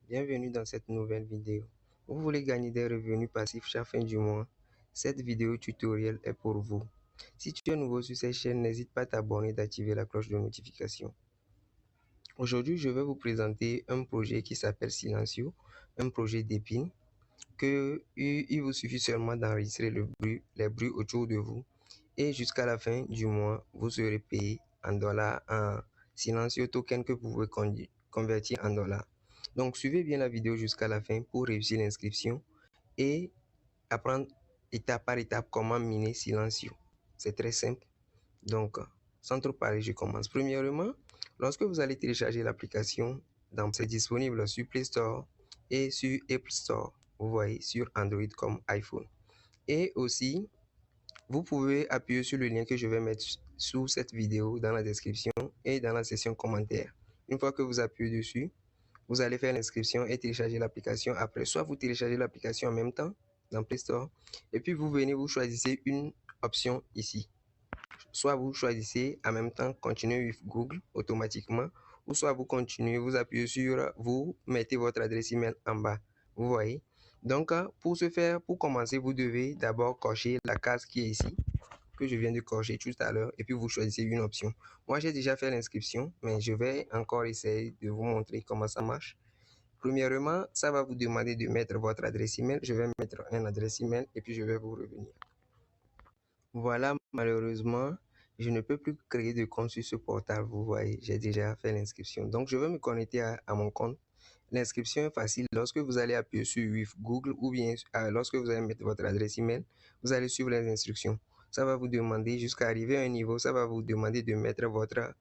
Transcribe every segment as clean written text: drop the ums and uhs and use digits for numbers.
Bienvenue dans cette nouvelle vidéo. Vous voulez gagner des revenus passifs chaque fin du mois? Cette vidéo tutoriel est pour vous. Si tu es nouveau sur cette chaîne, n'hésite pas à t'abonner et d'activer la cloche de notification. Aujourd'hui, je vais vous présenter un projet qui s'appelle Silencio, un projet d'épine que il vous suffit seulement d'enregistrer les bruits autour de vous et jusqu'à la fin du mois, vous serez payé en dollars, en Silencio token que vous pouvez convertir en dollars. Donc, suivez bien la vidéo jusqu'à la fin pour réussir l'inscription et apprendre étape par étape comment miner Silencio. C'est très simple. Donc, sans trop parler, je commence. Premièrement, lorsque vous allez télécharger l'application, c'est disponible sur Play Store et sur Apple Store. Vous voyez, sur Android comme iPhone. Et aussi, vous pouvez appuyer sur le lien que je vais mettre sous cette vidéo dans la description et dans la section commentaires. Une fois que vous appuyez dessus, vous allez faire l'inscription et télécharger l'application. Après, soit vous téléchargez l'application en même temps dans Play Store et puis vous venez, vous choisissez une option ici. Soit vous choisissez en même temps continuer with Google automatiquement, ou soit vous continuez, vous appuyez sur, vous mettez votre adresse email en bas. Vous voyez. Donc, pour ce faire, pour commencer, vous devez d'abord cocher la case qui est ici, que je viens de cocher tout à l'heure, et puis vous choisissez une option. Moi, j'ai déjà fait l'inscription, mais je vais encore essayer de vous montrer comment ça marche. Premièrement, ça va vous demander de mettre votre adresse email. Je vais mettre un adresse email et puis je vais vous revenir. Voilà, malheureusement, je ne peux plus créer de compte sur ce portal. Vous voyez, j'ai déjà fait l'inscription. Donc, je vais me connecter à mon compte. L'inscription est facile. Lorsque vous allez appuyer sur with Google ou bien lorsque vous allez mettre votre adresse email, vous allez suivre les instructions. Ça va vous demander, jusqu'à arriver à un niveau, ça va vous demander de mettre votre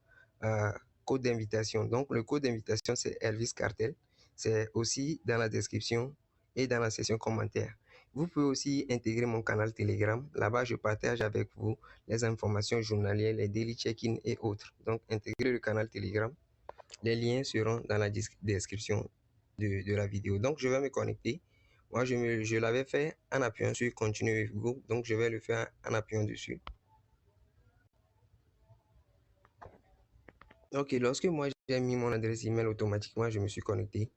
code d'invitation. Donc, le code d'invitation, c'est Elvis Cartel. C'est aussi dans la description et dans la section commentaires. Vous pouvez aussi intégrer mon canal Telegram. Là-bas, je partage avec vous les informations journalières, les daily check-in et autres. Donc, intégrez le canal Telegram. Les liens seront dans la description de la vidéo. Donc, je vais me connecter. Moi, je l'avais fait en appuyant sur Continue with Google. Donc, je vais le faire en appuyant dessus. Ok, lorsque moi, j'ai mis mon adresse email automatiquement, je me suis connecté.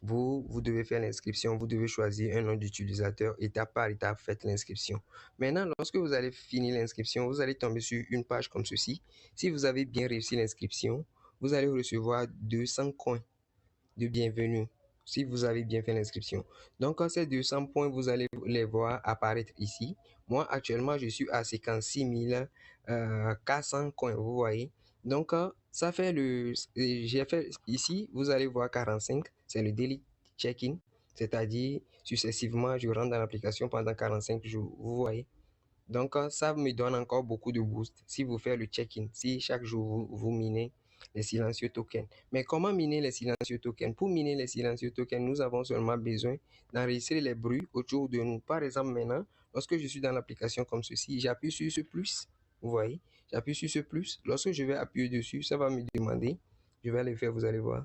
Vous devez faire l'inscription, vous devez choisir un nom d'utilisateur, étape par étape, faites l'inscription. Maintenant, lorsque vous allez finir l'inscription, vous allez tomber sur une page comme ceci. Si vous avez bien réussi l'inscription, vous allez recevoir 200 coins de bienvenue si vous avez bien fait l'inscription. Donc, ces 200 points, vous allez les voir apparaître ici. Moi, actuellement, je suis à 56 400 coins, vous voyez. Donc, ça fait j'ai fait ici, vous allez voir 45, c'est le daily check-in, c'est-à-dire successivement, je rentre dans l'application pendant 45 jours, vous voyez. Donc, ça me donne encore beaucoup de boost si vous faites le check-in, si chaque jour vous minez les silencieux tokens. Mais comment miner les silencieux tokens? Pour miner les silencieux tokens, nous avons seulement besoin d'enregistrer les bruits autour de nous. Par exemple, maintenant, lorsque je suis dans l'application comme ceci, j'appuie sur ce plus. Vous voyez, j'appuie sur ce plus. Lorsque je vais appuyer dessus, ça va me demander. Je vais le faire, vous allez voir.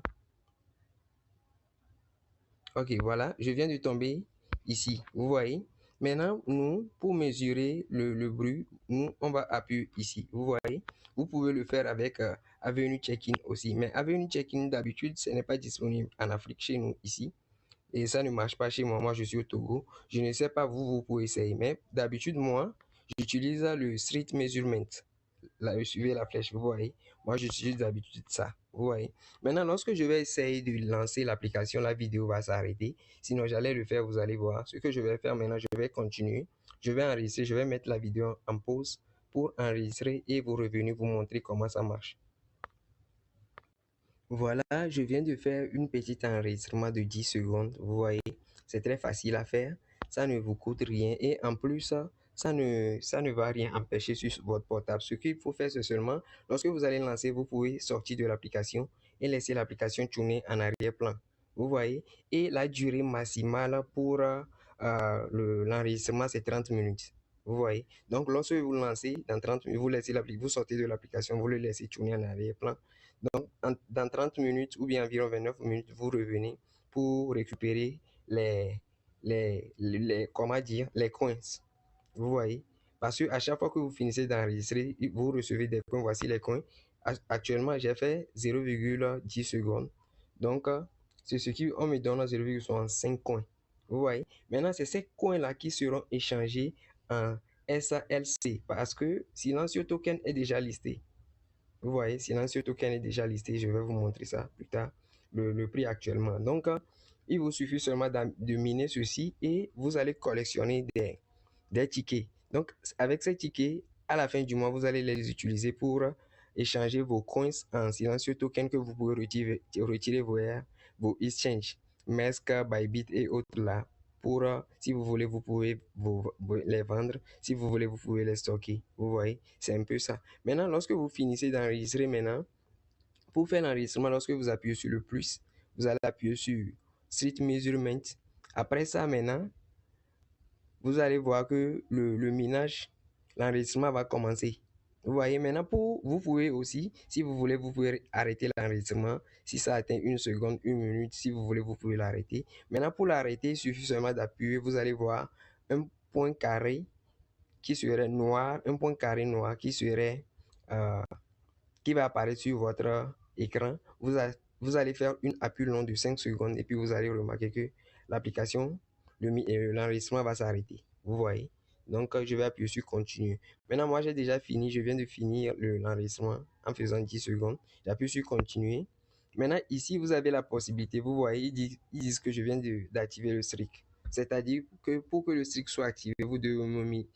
Ok, voilà, je viens de tomber ici. Vous voyez. Maintenant, nous, pour mesurer le bruit, nous, on va appuyer ici. Vous voyez. Vous pouvez le faire avec Avenue Check-in aussi. Mais Avenue Check-in, d'habitude, ce n'est pas disponible en Afrique chez nous ici. Et ça ne marche pas chez moi. Moi, je suis au Togo. Je ne sais pas, vous pouvez essayer. Mais d'habitude, moi, j'utilise le Street Measurement. Là, suivez la flèche, vous voyez. Moi, j'utilise d'habitude ça. Vous voyez. Maintenant, lorsque je vais essayer de lancer l'application, la vidéo va s'arrêter. Sinon, j'allais le faire, vous allez voir. Ce que je vais faire maintenant, je vais continuer. Je vais enregistrer, je vais mettre la vidéo en pause pour enregistrer et vous revenir vous montrer comment ça marche. Voilà, je viens de faire une petite enregistrement de 10 secondes. Vous voyez, c'est très facile à faire. Ça ne vous coûte rien et en plus, ça ne va rien empêcher sur votre portable. Ce qu'il faut faire, c'est seulement, lorsque vous allez lancer, vous pouvez sortir de l'application et laisser l'application tourner en arrière-plan. Vous voyez, et la durée maximale pour l'enregistrement, c'est 30 minutes. Vous voyez, donc lorsque vous lancez, dans 30 minutes, vous sortez de l'application, vous le laissez tourner en arrière-plan. Donc, dans 30 minutes ou bien environ 29 minutes, vous revenez pour récupérer comment dire, les coins. Vous voyez? Parce que à chaque fois que vous finissez d'enregistrer, vous recevez des coins. Voici les coins. Actuellement, j'ai fait 0,10 secondes. Donc, c'est ce qui on me donne 0,65 coins. Vous voyez? Maintenant, c'est ces coins-là qui seront échangés en SALC parce que Silencio Token est déjà listé. Vous voyez, Silencio Token est déjà listé. Je vais vous montrer ça plus tard, le prix actuellement. Donc, il vous suffit seulement de miner ceci et vous allez collectionner des tickets. Donc, avec ces tickets, à la fin du mois, vous allez les utiliser pour échanger vos coins en Silencio Token que vous pouvez retirer vos exchanges, Mesk, Bybit et autres là. Pour, si vous voulez, vous pouvez les vendre. Si vous voulez, vous pouvez les stocker. Vous voyez, c'est un peu ça. Maintenant, lorsque vous finissez d'enregistrer maintenant, pour faire l'enregistrement, lorsque vous appuyez sur le plus, vous allez appuyer sur Street Measurement. Après ça, maintenant, vous allez voir que le minage, l'enregistrement va commencer. Vous voyez, maintenant, vous pouvez aussi, si vous voulez, vous pouvez arrêter l'enregistrement. Si ça atteint 1 seconde, 1 minute, si vous voulez, vous pouvez l'arrêter. Maintenant, pour l'arrêter, il suffit seulement d'appuyer. Vous allez voir un point carré qui serait noir, un point carré noir qui serait, qui va apparaître sur votre écran. Vous allez faire une appui long de 5 secondes et puis vous allez remarquer que l'application, l'enregistrement va s'arrêter. Vous voyez? Donc, je vais appuyer sur continue. Maintenant, moi, j'ai déjà fini. Je viens de finir l'enregistrement en faisant 10 secondes. J'appuie sur continuer. Maintenant, ici, vous avez la possibilité. Vous voyez, ils disent que je viens d'activer le streak. C'est-à-dire que pour que le streak soit activé, vous devez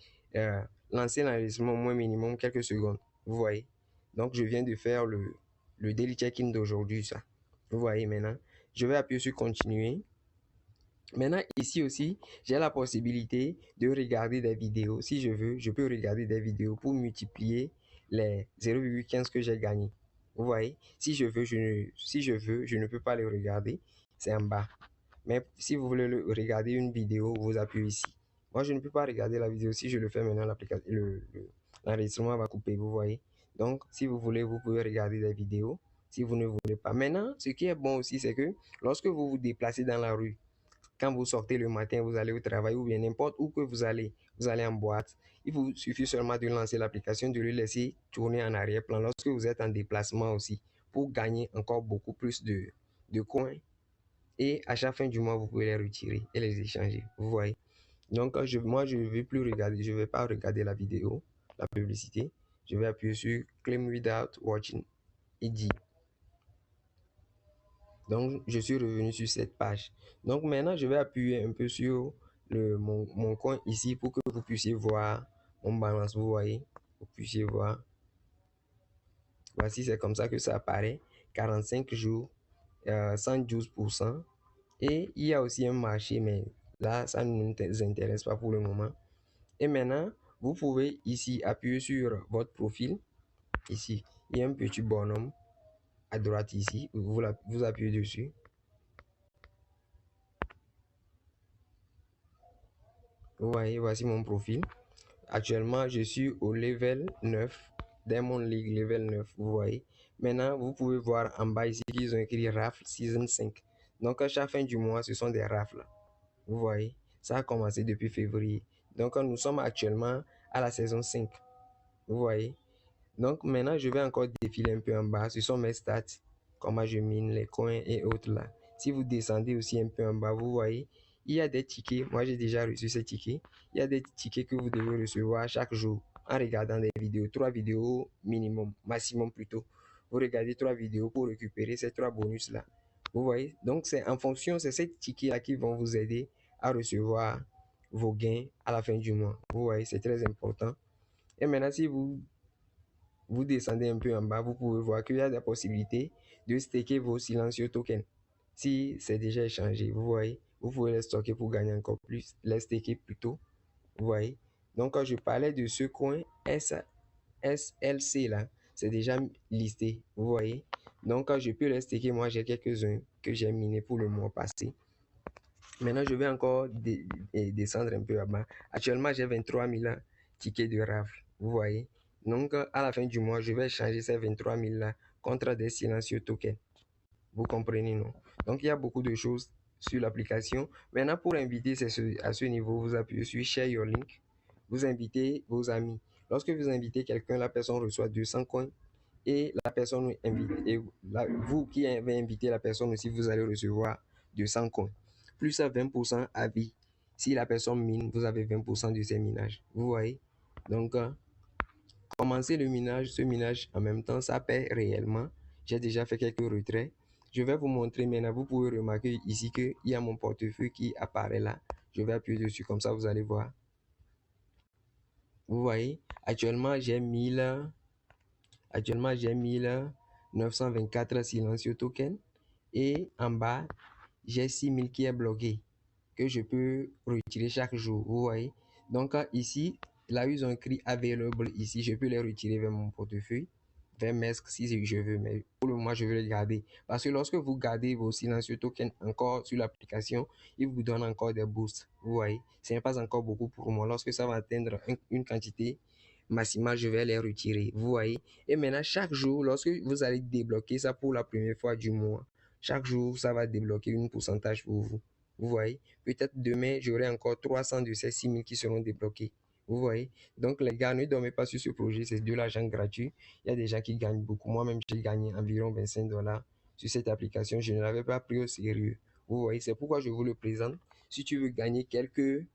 lancer l'enregistrement au moins minimum quelques secondes. Vous voyez? Donc, je viens de faire le daily check-in d'aujourd'hui, ça. Vous voyez maintenant. Je vais appuyer sur continuer. Maintenant, ici aussi, j'ai la possibilité de regarder des vidéos. Si je veux, je peux regarder des vidéos pour multiplier les 0,15 que j'ai gagné. Vous voyez, si je veux, je ne peux pas le regarder. C'est en bas. Mais si vous voulez regarder une vidéo, vous appuyez ici. Moi, je ne peux pas regarder la vidéo. Si je le fais maintenant, l'enregistrement va couper, vous voyez. Donc, si vous voulez, vous pouvez regarder des vidéos. Si vous ne voulez pas. Maintenant, ce qui est bon aussi, c'est que lorsque vous vous déplacez dans la rue, quand vous sortez le matin, vous allez au travail ou bien n'importe où que vous allez en boîte, il vous suffit seulement de lancer l'application, de le laisser tourner en arrière-plan lorsque vous êtes en déplacement aussi pour gagner encore beaucoup plus de coins. Et à chaque fin du mois, vous pouvez les retirer et les échanger. Vous voyez. Donc, moi, je ne vais plus regarder, je ne vais pas regarder la vidéo, la publicité. Je vais appuyer sur Claim Without Watching. Il dit. Donc, je suis revenu sur cette page. Donc, maintenant, je vais appuyer un peu sur mon coin ici pour que vous puissiez voir mon balance. Vous voyez, vous puissiez voir. Voici, c'est comme ça que ça apparaît. 45 jours, 112%. Et il y a aussi un marché, mais là, ça ne nous intéresse pas pour le moment. Et maintenant, vous pouvez ici appuyer sur votre profil. Ici, il y a un petit bonhomme à droite ici. Vous appuyez dessus. Vous voyez, voici mon profil. Actuellement, je suis au level 9, Diamond League level 9, vous voyez. Maintenant, vous pouvez voir en bas ici qu'ils ont écrit Raffle Season 5. Donc, à chaque fin du mois, ce sont des raffles. Vous voyez, ça a commencé depuis février. Donc, nous sommes actuellement à la saison 5. Vous voyez. Donc, maintenant, je vais encore défiler un peu en bas. Ce sont mes stats, comment je mine les coins et autres là. Si vous descendez aussi un peu en bas, vous voyez, il y a des tickets. Moi, j'ai déjà reçu ces tickets. Il y a des tickets que vous devez recevoir chaque jour en regardant des vidéos. 3 vidéos minimum, maximum plutôt. Vous regardez 3 vidéos pour récupérer ces 3 bonus-là. Vous voyez? Donc, c'est en fonction, c'est ces tickets-là qui vont vous aider à recevoir vos gains à la fin du mois. Vous voyez, c'est très important. Et maintenant, si vous descendez un peu en bas, vous pouvez voir qu'il y a des possibilités de staker vos Silencio tokens. Si c'est déjà échangé, vous voyez, vous pouvez les stocker pour gagner encore plus, les staker plutôt. Vous voyez. Donc, quand je parlais de ce coin SLC là, c'est déjà listé. Vous voyez. Donc, quand je peux les staker, moi j'ai quelques-uns que j'ai minés pour le mois passé. Maintenant, je vais encore descendre un peu à bas. Actuellement, j'ai 23 000 tickets de rafle. Vous voyez. Donc, à la fin du mois, je vais changer ces 23 000 là contre des silencieux tokens. Vous comprenez, non? Donc, il y a beaucoup de choses sur l'application. Maintenant, pour inviter à ce niveau, vous appuyez sur Share your link. Vous invitez vos amis. Lorsque vous invitez quelqu'un, la personne reçoit 200 coins. Et la personne invite, et vous qui avez invité la personne aussi, vous allez recevoir de 100 coins. Plus 20% à vie. Si la personne mine, vous avez 20% de ses minages. Vous voyez? Donc, commencer le minage, ce minage en même temps, ça paie réellement. J'ai déjà fait quelques retraits. Je vais vous montrer maintenant. Vous pouvez remarquer ici qu'il y a mon portefeuille qui apparaît là. Je vais appuyer dessus, comme ça vous allez voir. Vous voyez, actuellement j'ai 1924 silencieux tokens et en bas j'ai 6000 qui est bloqué que je peux retirer chaque jour. Vous voyez, donc ici là ils ont écrit available ici, je peux les retirer vers mon portefeuille, vers Mesque si je veux, mais pour le moment je veux les garder parce que lorsque vous gardez vos silencieux tokens encore sur l'application, il vous donne encore des boosts. Vous voyez, ce n'est pas encore beaucoup pour moi. Lorsque ça va atteindre une quantité maximale, je vais les retirer. Vous voyez, et maintenant chaque jour lorsque vous allez débloquer ça pour la première fois du mois, chaque jour ça va débloquer une pourcentage pour vous. Vous voyez, peut-être demain j'aurai encore 300 de ces 6000 qui seront débloqués. Vous voyez, donc les gars, ne dormez pas sur ce projet, c'est de l'argent gratuit. Il y a des gens qui gagnent beaucoup. Moi-même, j'ai gagné environ 25 $ sur cette application. Je ne l'avais pas pris au sérieux. Vous voyez, c'est pourquoi je vous le présente. Si tu veux gagner quelques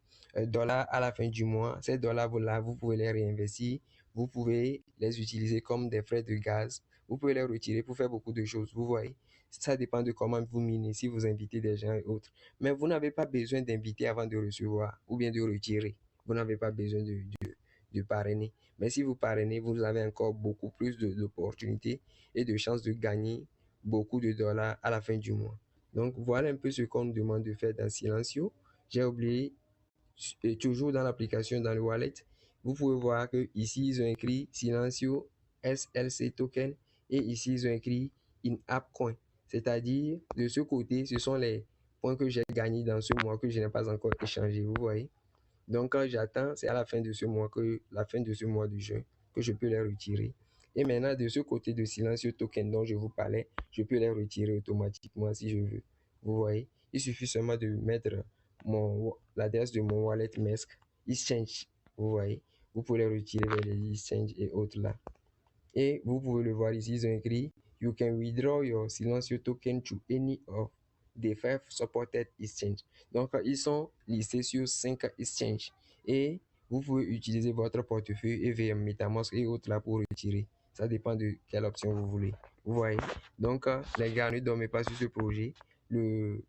dollars à la fin du mois, ces dollars-là, vous pouvez les réinvestir. Vous pouvez les utiliser comme des frais de gaz. Vous pouvez les retirer pour faire beaucoup de choses. Vous voyez, ça dépend de comment vous minez, si vous invitez des gens et autres. Mais vous n'avez pas besoin d'inviter avant de recevoir ou bien de retirer. Vous n'avez pas besoin de parrainer. Mais si vous parrainez, vous avez encore beaucoup plus d'opportunités et de chances de gagner beaucoup de dollars à la fin du mois. Donc, voilà un peu ce qu'on me demande de faire dans Silencio. J'ai oublié, et toujours dans l'application, dans le wallet, vous pouvez voir que ici ils ont écrit Silencio SLC token et ici ils ont écrit in-app coin. C'est-à-dire, de ce côté, ce sont les points que j'ai gagnés dans ce mois que je n'ai pas encore échangé. Vous voyez? Donc, quand j'attends, c'est à la fin de ce mois, de juin, que je peux les retirer. Et maintenant, de ce côté de Silencio Token dont je vous parlais, je peux les retirer automatiquement si je veux. Vous voyez, il suffit seulement de mettre l'adresse de mon wallet Mesque, Exchange. Vous voyez, vous pouvez les retirer vers les Exchange et autres là. Et vous pouvez le voir ici, ils ont écrit You can withdraw your Silencio token to any of the 5 supported exchange. Donc, ils sont listés sur 5 exchanges. Et vous pouvez utiliser votre portefeuille et VM MetaMask et autres là pour retirer. Ça dépend de quelle option vous voulez. Vous voyez. Donc, les gars, ne dormez pas sur ce projet. Le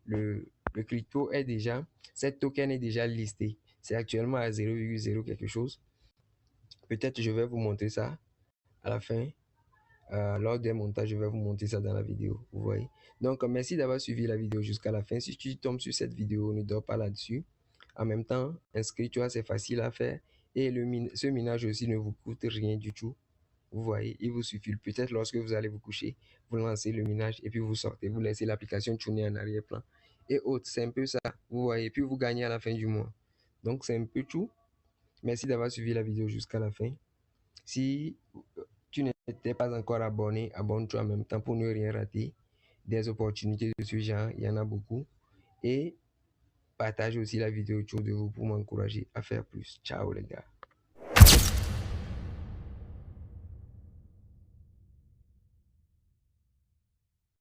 crypto est déjà, cette token est déjà listé. C'est actuellement à 0,0 quelque chose. Peut-être je vais vous montrer ça à la fin. Lors des montages, je vais vous montrer ça dans la vidéo. Vous voyez. Donc, merci d'avoir suivi la vidéo jusqu'à la fin. Si tu tombes sur cette vidéo, ne dors pas là-dessus. En même temps, inscris-toi, c'est facile à faire. Et ce minage aussi ne vous coûte rien du tout. Vous voyez, il vous suffit peut-être lorsque vous allez vous coucher, vous lancez le minage et puis vous sortez, vous laissez l'application tourner en arrière-plan. Et autres, c'est un peu ça. Vous voyez, puis vous gagnez à la fin du mois. Donc, c'est un peu tout. Merci d'avoir suivi la vidéo jusqu'à la fin. Si tu n'étais pas encore abonné, abonne-toi en même temps pour ne rien rater. Des opportunités de ce genre, il y en a beaucoup. Et partage aussi la vidéo autour de vous pour m'encourager à faire plus. Ciao les gars.